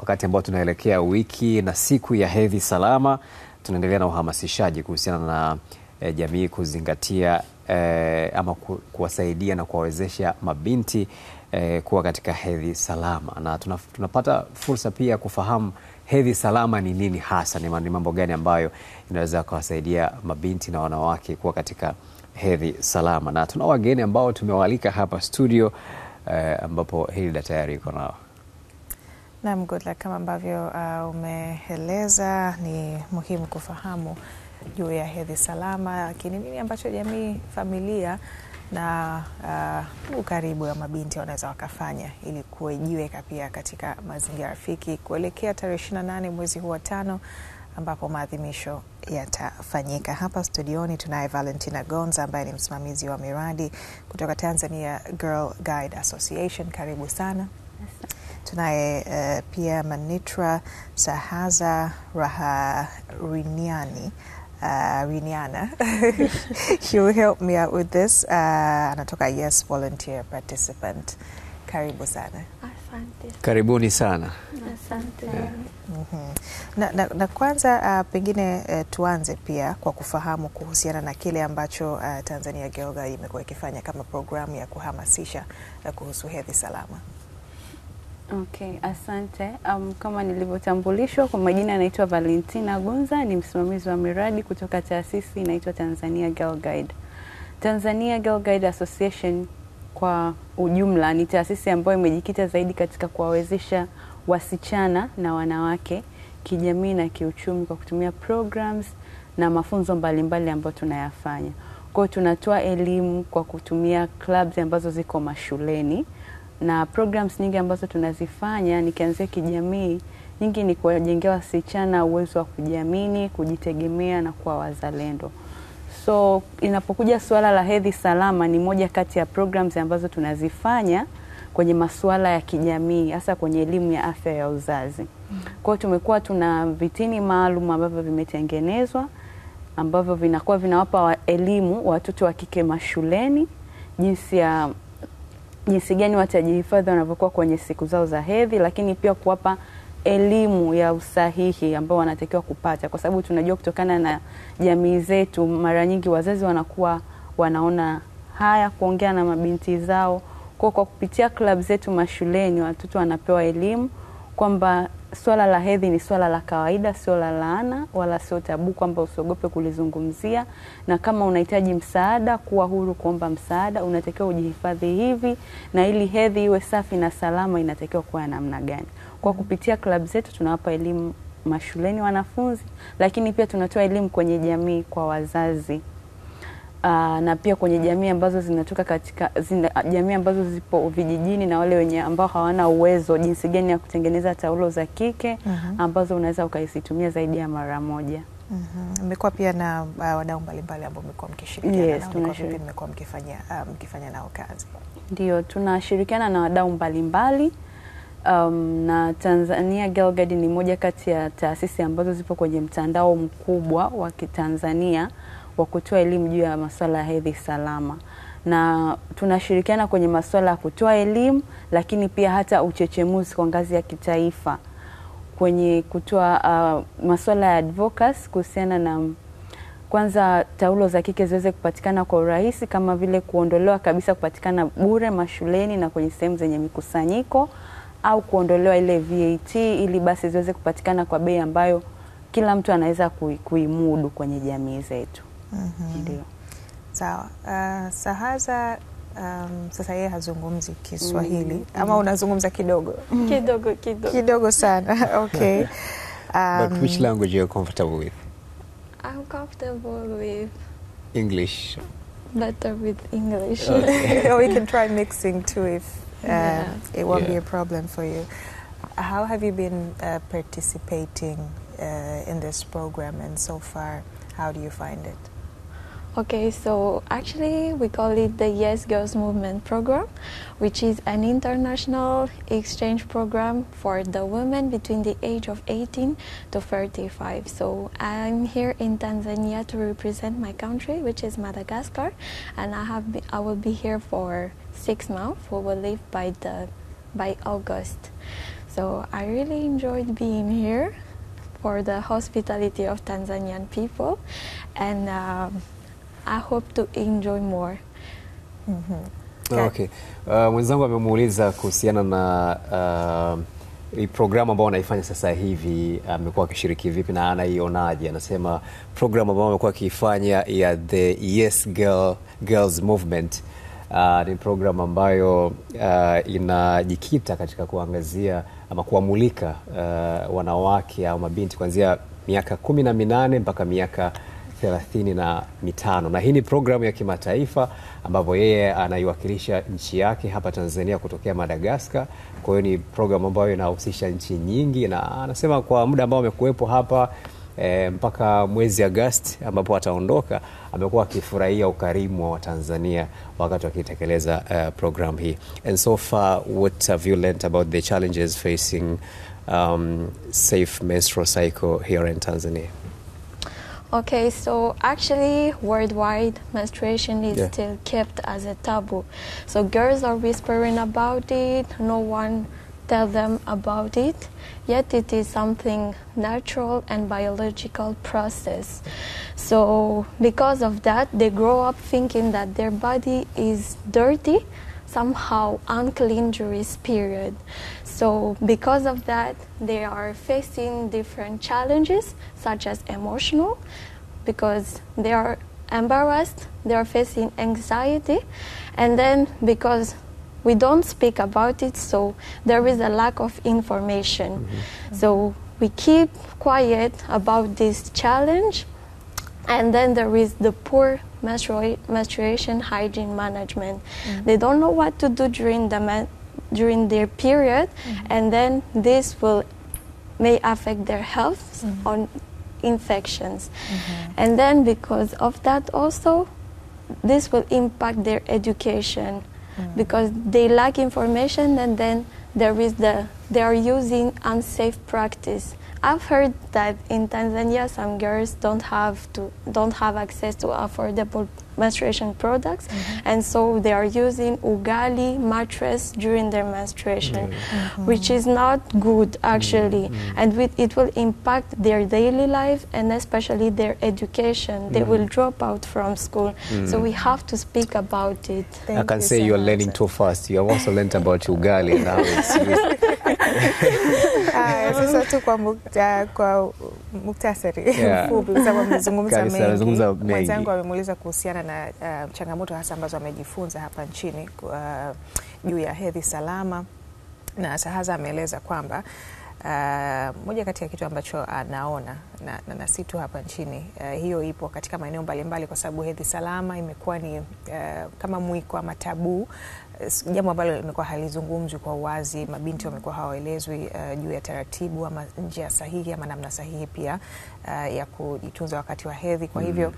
wakati ambao tunaelekea wiki na siku ya hedhi salama, tunaendelea na uhamasishaji kuhusiana na jamii kuzingatia ama kuwasaidia na kuwawezesha mabinti kuwa katika hedhi salama, na tunapata fursa pia kufahamu hedhi salama ni nini hasa, ni mambo gani ambayo inaweza kuwasaidia mabinti na wanawake kuwa katika hedhi salama. Na tuna wageni ambao tumewaalika hapa studio ambapo Hilda tayari iko nao. Naam, good luck. Kama ambavyo umeeleza, ni muhimu kufahamu juu ya hedhi salama, lakini nini ambacho jamii, familia na ukaribu wa mabinti wanaweza wakafanya ili kujiweka pia katika mazingira rafiki kuelekea tarehe 28 mwezi huu wa 5 ambapo maadhimisho yatafanyika. Hapa studioni tunaye Valentina Gonza ambaye ni msimamizi wa miradi kutoka Tanzania Girl Guide Association. Karibu sana. Tunaye pia Manitra Sahaza Rahariniana. He will help me out with this. Anatoka Yes Volunteer Participant. Karibu sana. Asante. Karibuni sana. Asante. Na kwanza pengine tuanze pia kwa kufahamu kuhusiana na kile ambacho Tanzania Girl Guide imekuwa ikifanya kama programu ya kuhamasisha kuhusu hedhi salama. Okay, asante. Kama nilivyotambulishwa, kwa majina anaitwa Valentina Gonza, ni msimamizi wa miradi kutoka taasisi inaitwa Tanzania Girl Guide. Tanzania Girl Guide Association kwa ujumla ni taasisi ambayo imejikita zaidi katika kuwawezesha wasichana na wanawake kijamii na kiuchumi kwa kutumia programs na mafunzo mbalimbali ambayo tunayafanya. Kwa hiyo tunatoa elimu kwa kutumia clubs ambazo ziko mashuleni, na programs nyingi ambazo tunazifanya nikianzia kijamii, nyingi ni kuwajengea wasichana uwezo wa kujiamini, kujitegemea na kuwa wazalendo. So inapokuja suala la hedhi salama ni moja kati ya programs ambazo tunazifanya kwenye masuala ya kijamii, hasa kwenye elimu ya afya ya uzazi. Kwa hiyo tumekuwa tuna vitini maalum ambavyo vimetengenezwa ambavyo vinakuwa vinawapa elimu watoto wa kike mashuleni jinsi gani watajihifadhi wanapokuwa kwenye siku zao za hedhi, lakini pia kuwapa elimu ya usahihi ambao wanatakiwa kupata, kwa sababu tunajua kutokana na jamii zetu mara nyingi wazazi wanakuwa wanaona haya kuongea na mabinti zao. Kwa kupitia club zetu mashuleni watoto wanapewa elimu kwamba swala la hedhi ni swala la kawaida, sio la laana wala sio tabu, kwamba usiogope kulizungumzia, na kama unahitaji msaada kuwa huru kuomba msaada, unatakiwa ujihifadhi hivi, na ili hedhi iwe safi na salama inatakiwa kuwa namna gani. Kwa kupitia club zetu tunawapa elimu mashuleni wanafunzi, lakini pia tunatoa elimu kwenye jamii kwa wazazi. Na pia kwenye jamii ambazo zinatoka jamii ambazo zipo vijijini na wale wenye ambao hawana uwezo, jinsi gani ya kutengeneza taulo za kike ambazo unaweza ukaitumia zaidi ya mara moja. Mmekuwa pia na wadau mbalimbali ambao mmekuwa mkishirikiana nao, mmekuwa mkifanya nao kazi. Ndio, tunashirikiana na wadau mbalimbali. Na Tanzania Girl Guide ni moja kati ya taasisi ambazo zipo kwenye mtandao mkubwa wa Kitanzania wa kutoa elimu juu ya masuala ya hedhi salama, na tunashirikiana kwenye masuala ya kutoa elimu, lakini pia hata uchechemuzi kwa ngazi ya kitaifa kwenye kutoa masuala ya advocacy kuhusiana na kwanza taulo za kike ziweze kupatikana kwa urahisi, kama vile kuondolewa kabisa kupatikana bure mashuleni na kwenye sehemu zenye mikusanyiko, au kuondolewa ile VAT ili basi ziweze kupatikana kwa bei ambayo kila mtu anaweza kuimudu kwenye jamii zetu. Ndio. Sawa. Sahaza, sasa yeye hazungumzi Kiswahili ama unazungumza kidogo? Kidogo sana. Okay. But which language you're comfortable with? I'm comfortable with English. Better with English. Okay. We can try mixing too if it won't be a problem for you. How have you been participating in this program, and so far how do you find it? Okay, so actually we call it the Yes Girls Movement program, which is an international exchange program for the women between the age of 18 to 35. So I'm here in Tanzania to represent my country, which is Madagascar, and I will be here for 6 months. We will leave by August. So I really enjoyed being here for the hospitality of Tanzanian people, and I hope to enjoy more. Okay. Mwenzangu amemuuliza kuhusiana na programu ambayo anaifanya sasa hivi, amekuwa akishiriki vipi na anaionaje? Anasema programu ambayo amekuwa akifanya ya the Yes Girls Movement ni programu ambayo inajikita katika kuangazia ama kuamulika wanawake au mabinti kuanzia miaka 18 mpaka miaka 35, na hii ni programu ya kimataifa ambapo yeye anaiwakilisha nchi yake hapa Tanzania kutokea Madagascar. Kwa hiyo ni programu ambayo inahusisha nchi nyingi, na anasema kwa muda ambao amekuwepo hapa mpaka mwezi Agosti ambapo ataondoka, amekuwa akifurahia ukarimu wa Tanzania wakati akitekeleza program hii. And so far, what have you learned about the challenges facing safe menstrual cycle here in Tanzania? Okay, so actually worldwide menstruation is still kept as a taboo. So girls are whispering about it, no one tell them about it, yet it is something natural and biological process. So because of that, they grow up thinking that their body is dirty, somehow unclean during this period. So because of that, they are facing different challenges, such as emotional, because they are embarrassed, they are facing anxiety, and then because we don't speak about it, so there is a lack of information. So we keep quiet about this challenge, and then there is the poor menstruation hygiene management. They don't know what to do during their period, and then this may affect their health on infections. And then because of that also, this will impact their education, because they lack information, and then they are using unsafe practice. I've heard that in Tanzania some girls don't have access to affordable menstruation products, and so they are using ugali mattress during their menstruation, which is not good actually, and it will impact their daily life and especially their education. They will drop out from school, so we have to speak about it. I can say you're learning too fast. You have also learned about ugali now. Sasa tu kwa muktasari mfupi, kwa sababu mmezungumza mengi. Mwenzangu amemuuliza kuhusiana na changamoto hasa ambazo amejifunza hapa nchini juu ya hedhi salama, na Sahaza ameeleza kwamba moja kati ya kitu ambacho anaona na si tu hapa nchini, hiyo ipo katika maeneo mbalimbali, kwa sababu hedhi salama imekuwa ni kama mwiko ama tabu, jambo ambalo limekuwa halizungumzwi kwa uwazi. Mabinti wamekuwa hawaelezwi juu ya taratibu ama njia sahihi ama namna sahihi pia ya kujitunza wakati wa hedhi. Kwa hivyo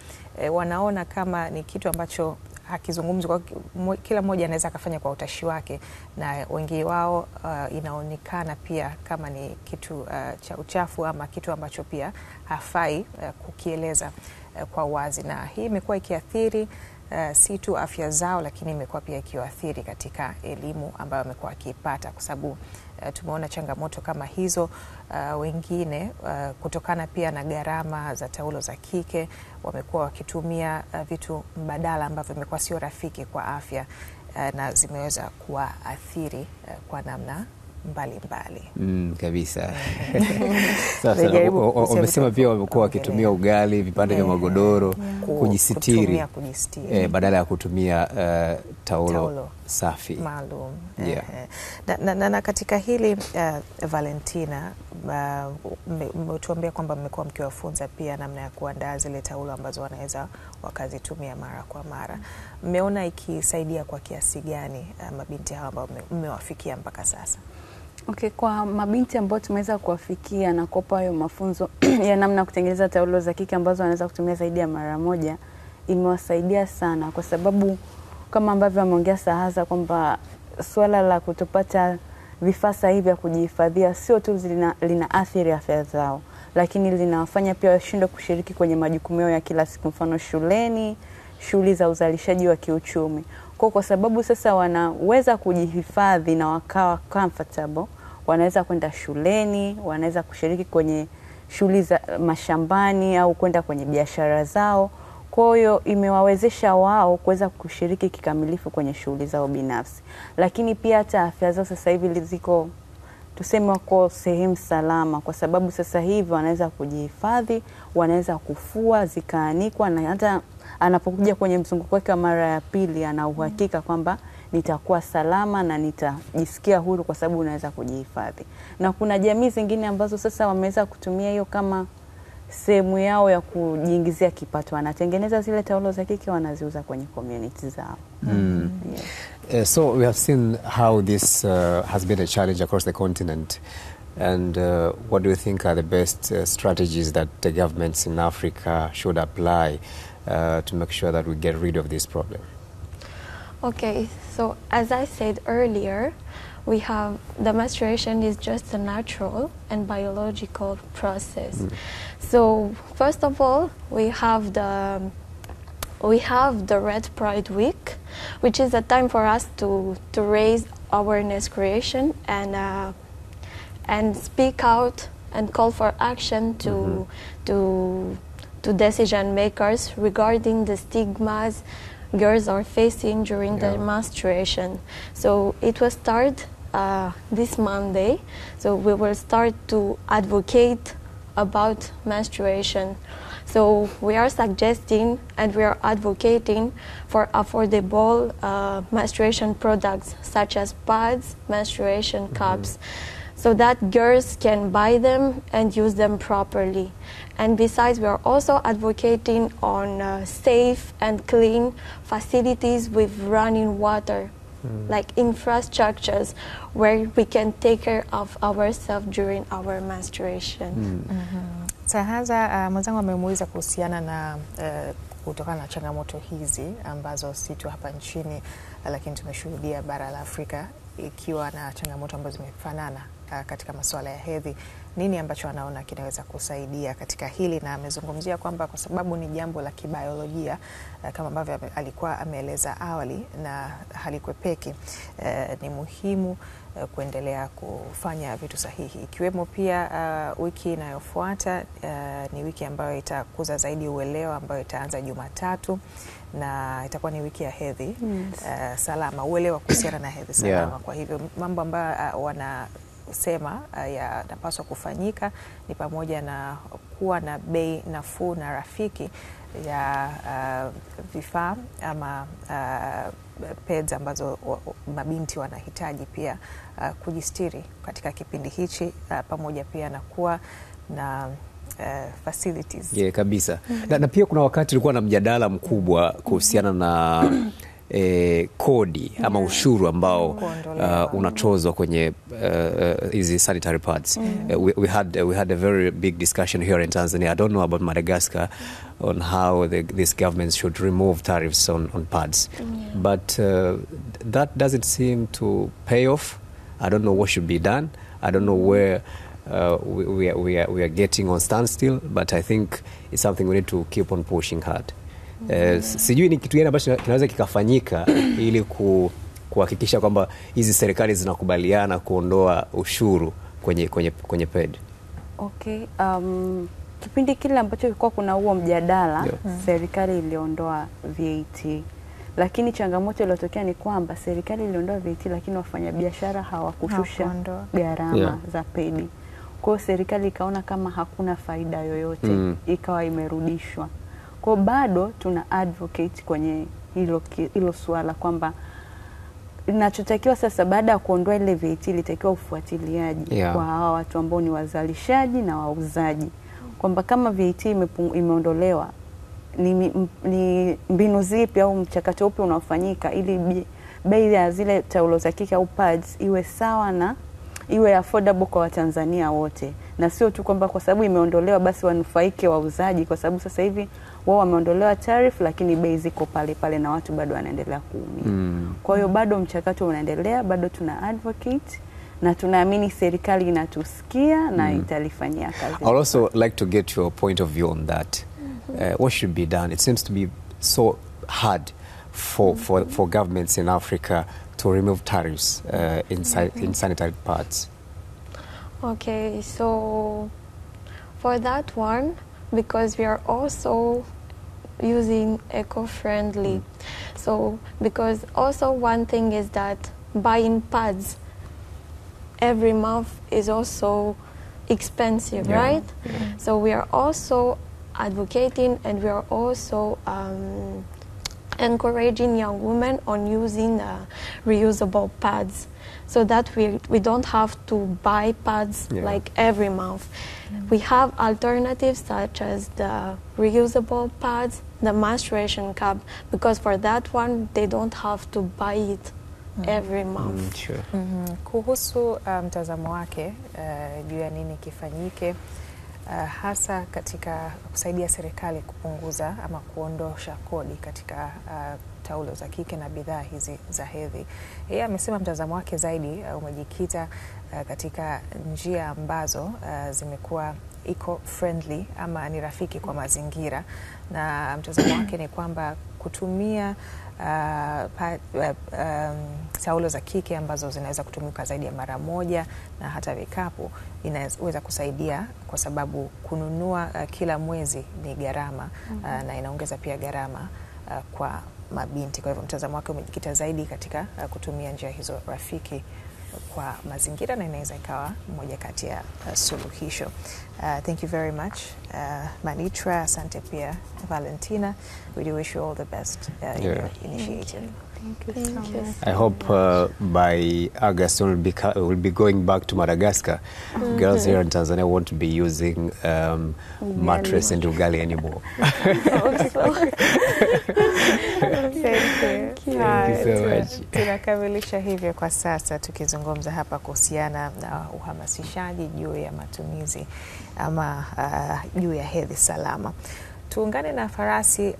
wanaona kama ni kitu ambacho hakizungumzwi, kwa kila mmoja anaweza akafanya kwa utashi wake, na wengi wao inaonekana pia kama ni kitu cha uchafu ama kitu ambacho pia hafai kukieleza kwa wazi, na hii imekuwa ikiathiri si tu afya zao, lakini imekuwa pia ikiathiri katika elimu ambayo wamekuwa wakipata, kwa sababu tumeona changamoto kama hizo. Wengine kutokana pia na gharama za taulo za kike wamekuwa wakitumia vitu mbadala ambavyo vimekuwa sio rafiki kwa afya, na zimeweza kuathiri kwa namna mbalimbali. Kabisa. Sasa wamesema pia wamekuwa wakitumia ugali, vipande vya magodoro kujisitiri, badala ya kutumia taulo safi maalum. Na katika hili Valentina, umetuambia kwamba mmekuwa mkiwafunza pia namna ya kuandaa zile taulo ambazo wanaweza wakazitumia mara kwa mara. Mmeona ikisaidia kwa kiasi gani mabinti hawa ambao mmewafikia mpaka sasa? Okay, kwa mabinti ambao tumeweza kuwafikia na kuwapa hayo mafunzo ya namna kutengeneza taulo za kike ambazo wanaweza kutumia zaidi ya mara moja, imewasaidia sana, kwa sababu kama ambavyo ameongea Sahaza kwamba swala la kutopata vifaa sahihi vya kujihifadhia sio tu lina athiri afya zao, lakini linawafanya pia washindwe kushiriki kwenye majukumu yao ya kila siku, mfano shuleni, shughuli za uzalishaji wa kiuchumi. Kwa sababu sasa wanaweza kujihifadhi na wakawa comfortable, wanaweza kwenda shuleni, wanaweza kushiriki kwenye shughuli za mashambani au kwenda kwenye biashara zao. Kwa hiyo imewawezesha wao kuweza kushiriki kikamilifu kwenye shughuli zao binafsi. Lakini pia hata afya zao sasa hivi ziko, tuseme wako sehemu salama, kwa sababu sasa hivi wanaweza kujihifadhi, wanaweza kufua zikaanikwa, na hata anapokuja kwenye mzunguko wake mara ya pili ana uhakika kwamba nitakuwa salama na nitajisikia huru kwa sababu unaweza kujihifadhi. Na kuna jamii zingine ambazo sasa wameweza kutumia hiyo kama sehemu yao ya kujiingizia kipato. Wanatengeneza zile taulo za kike, wanaziuza kwenye community zao. Yes. So we have seen how this has been a challenge across the continent. And what do you think are the best strategies that the governments in Africa should apply to make sure that we get rid of this problem? Okay, so as I said earlier, we have the menstruation is just a natural and biological process. So first of all, we have the Red Pride Week, which is a time for us to raise awareness creation and speak out and call for action to decision makers regarding the stigmas girls are facing during their menstruation. So it will start this Monday. So we will start to advocate about menstruation. So we are suggesting and we are advocating for affordable menstruation products such as pads, menstruation cups, so that girls can buy them and use them properly. And besides, we are also advocating on safe and clean facilities with running water, like infrastructures where we can take care of ourselves during our menstruation. Sahaza, mwenzangu amemuuliza kuhusiana na kutokana na changamoto hizi ambazo si tu hapa nchini, lakini tumeshuhudia bara la Afrika ikiwa na changamoto ambazo zimefanana katika masuala ya hedhi. Nini ambacho anaona kinaweza kusaidia katika hili? Na amezungumzia kwamba kwa sababu ni jambo la kibiolojia kama ambavyo alikuwa ameeleza awali na halikwepeki, ni muhimu kuendelea kufanya vitu sahihi, ikiwemo pia wiki inayofuata ni wiki ambayo itakuza zaidi uelewa, ambayo itaanza Jumatatu na itakuwa ni wiki ya hedhi salama, uelewa kuhusiana na hedhi salama. Kwa hivyo mambo ambayo wanasema yanapaswa kufanyika ni pamoja na kuwa na bei nafuu na rafiki ya vifaa ama pads ambazo mabinti wanahitaji pia kujistiri katika kipindi hichi, pamoja pia na kuwa na facilities. Yeah, kabisa. Na pia kuna wakati ulikuwa na mjadala mkubwa kuhusiana na kodi ama ushuru ambao unatozwa kwenye hizi sanitary pads. We had a very big discussion here in Tanzania. I don't know about Madagascar on how these governments should remove tariffs on pads. But that doesn't seem to pay off. I don't know what should be done. I don't know where we are getting on standstill, but I think it's something we need to keep on pushing hard. Sijui ni kitu gani ambacho kinaweza kikafanyika ili kuhakikisha kwamba hizi serikali zinakubaliana kuondoa ushuru kwenye ped. Okay, kipindi kile ambacho kilikuwa kuna huo mjadala, serikali iliondoa VAT. Lakini changamoto iliyotokea ni kwamba serikali iliondoa VAT, lakini wafanyabiashara hawakushusha gharama za pedi. Kwa hiyo serikali ikaona kama hakuna faida yoyote, ikawa imerudishwa. Kwa bado tuna advocate kwenye hilo swala kwamba inachotakiwa sasa baada ya kuondoa ile VAT ilitakiwa ufuatiliaji kwa hawa watu ambao ni wazalishaji na wauzaji, kwamba kama VAT imeondolewa ni mbinu zipi au mchakato upi unaofanyika ili bei ya zile taulo za kike au pads iwe sawa na iwe affordable kwa Watanzania wote, na sio tu kwamba kwa sababu imeondolewa basi wanufaike wauzaji, kwa sababu sasa hivi wao wameondolewa tariff lakini bei ziko pale pale na watu bado wanaendelea kuumia. Kwa hiyo bado mchakato unaendelea, bado tuna advocate na tunaamini serikali inatusikia na italifanyia kazi. I'd also like to get your point of view on that. What should be done? It seems to be so hard for governments in Africa to remove tariffs in sanitary pads. Okay, so for that one, because we are also using eco-friendly, so because also one thing is that buying pads every month is also expensive, right? So we are also advocating, and we are also encouraging young women on using reusable pads, so that we don't have to buy pads like every month. We have alternatives such as the reusable pads, the menstruation cup, because for that one they don't have to buy it every month. Sure. Kuhusu mtazamo wake juu ya nini kifanyike hasa katika kusaidia serikali kupunguza ama kuondosha kodi katika taulo za kike na bidhaa hizi za hedhi. Yeye amesema mtazamo wake zaidi umejikita katika njia ambazo zimekuwa eco-friendly ama ni rafiki kwa mazingira, na mtazamo wake ni kwamba kutumia taulo za kike ambazo zinaweza kutumika zaidi ya mara moja na hata vikapu inaweza kusaidia, kwa sababu kununua kila mwezi ni gharama na inaongeza pia gharama kwa mabinti. Kwa hivyo mtazamo wake umejikita zaidi katika kutumia njia hizo rafiki kwa mazingira, na inaweza ikawa moja kati ya suluhisho. Thank you very much Manitra, asante pia Valentina. We do wish you all the best in your initiative. Thank you. I hope by August we'll be going back to Madagascar. Girls here in Tanzania won't be using mattress and ugali anymore. Thank you so much. Tunakamilisha hivyo kwa sasa, tukizungumza hapa kuhusiana na uhamasishaji juu ya matumizi ama juu ya hedhi salama. Tuungane na Farasi